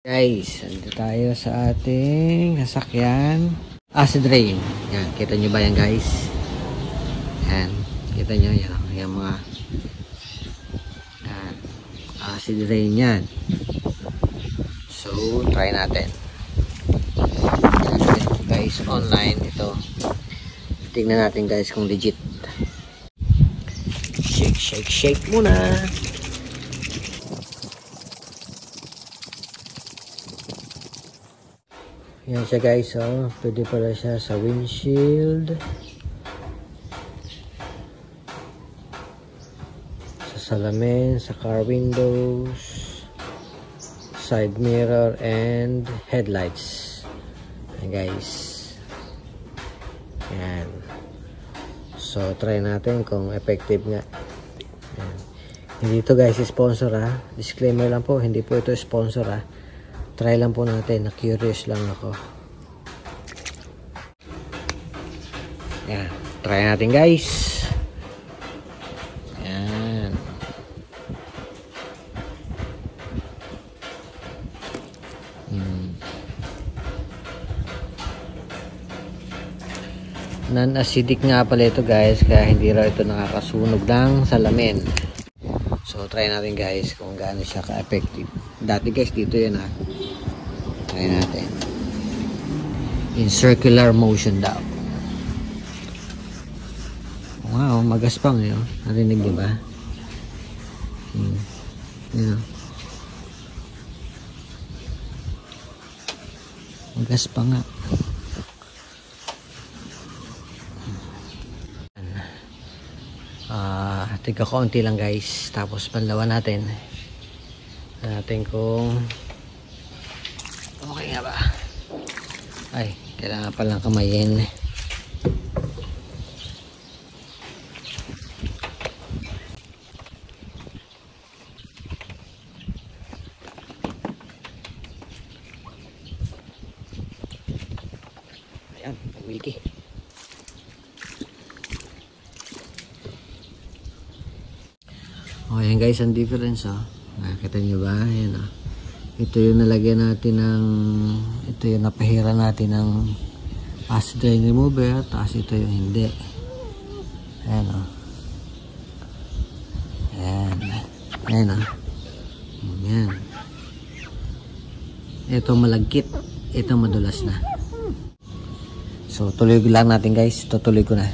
Guys, andito tayo sa ating sasakyan. Acid rain. Yan, kita nyo ba yan guys? Yan, kita nyo yan. Yung mga yan, acid rain yan. So, try natin. Guys, online ito. Tingnan natin guys kung legit. Shake, shake, shake muna. Yan siya guys, oh. Pwede pala siya sa windshield, sa salamin, sa car windows, side mirror, and headlights. Yan guys. Yan. So, try natin kung effective nga. Yan. Hindi ito guys sponsor ha. Disclaimer lang po, hindi po ito sponsor ha. Try lang po natin, na-curious lang ako. Yan, try natin guys. Yan. Non-acidic nga pala ito guys, kaya hindi raw ito nakakasunog ng salamin. So, try natin guys kung gaano siya ka-effective. Dati guys, dito yan ha. Try natin. In circular motion daw. Wow, magaspang yun. Narinig niyo ba? Yan. Magaspang nga. Tiga konti lang guys. Tapos panlawan natin. Natin kung okay nga ba. Ay, kailangan palang kamayin. Ayan, pamiliki. Okay guys, ang difference nakikita nyo ba? Ayan ito yung nalagyan natin ng, ito yung napahira natin ng acid rain remover, tapos ito yung hindi. Ayan ayan ayan ayan. Ito malagkit, ito madulas na. So tuloy lang natin guys, tutuloy ko na.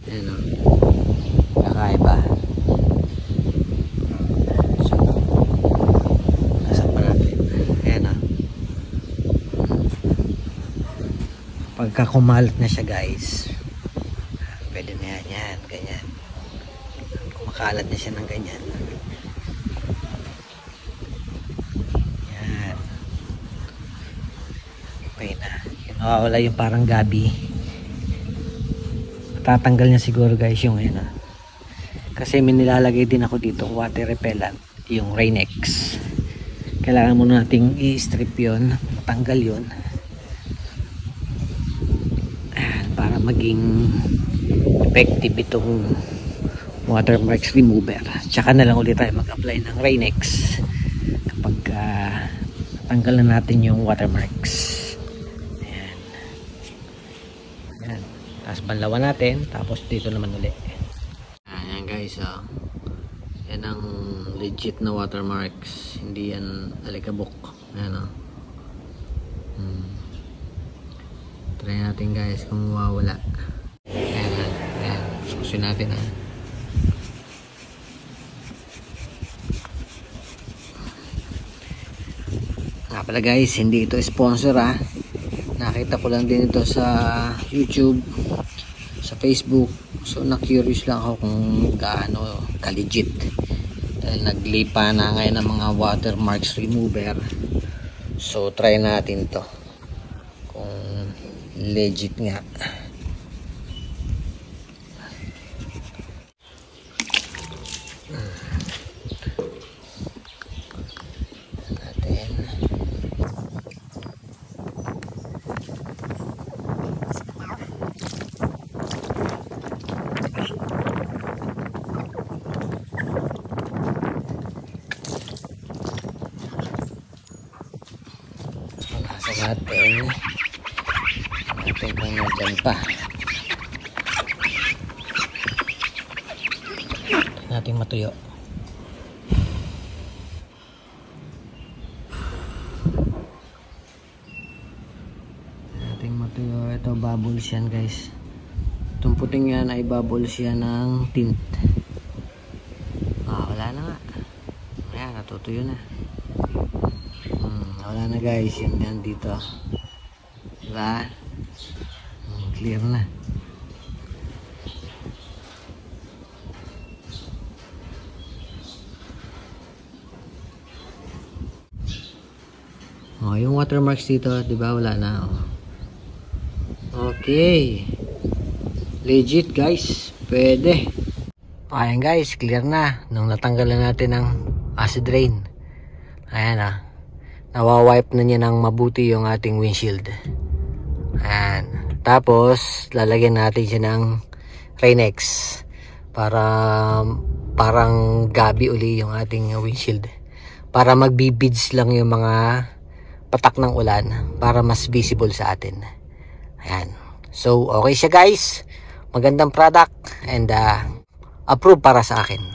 Ayan kakaiba. So, nasa pa natin. Ayan pagka kumalat na siya guys, pwede na yan, ganyan. Kumakalat na siya ng ganyan. Yan. Okay na. Nawawala yung parang gabi. Tatanggal niya siguro guys yung ayan kasi may nilalagay din ako dito water repellent, yung Rain-X. Kailangan muna nating i-strip yun, matanggal yun para maging effective itong watermarks remover. Tsaka na lang ulit tayo mag-apply ng Rain-X kapag tanggal na natin yung watermarks. Tapos banlawan natin, tapos dito naman ulit. Ayan guys, yan ang legit na watermarks, hindi yan alikabok. Ayan try natin guys kung mawawala. Ayan, sususin natin nga pala guys, hindi ito sponsor nakita ko lang din ito sa YouTube, sa Facebook. So na-curious lang ako kung gaano ka-legit. Dahil naglipa na ngayon ng mga watermarks remover. So try natin to kung legit nga. Natin. natin kung nandyan pa. Ito natin matuyo. Ito bubbles yan guys. Itong puting yan ay bubbles yan ng tint. Wala na nga. Ayan, natutuyo na. Wala na guys, yan dito. Diba? Clear na. Yung watermarks dito, diba wala na. Okay. Legit guys. Pwede. Ayan guys, clear na. Nung natanggalan natin ng acid rain. Ayan nawawipe na niya ng mabuti yung ating windshield. Ayan. Tapos, lalagyan natin siya ng Rain-X. Para parang gabi uli yung ating windshield. Para magbibids lang yung mga patak ng ulan. Para mas visible sa atin. Ayan. So, okay siya guys. Magandang product and approve para sa akin.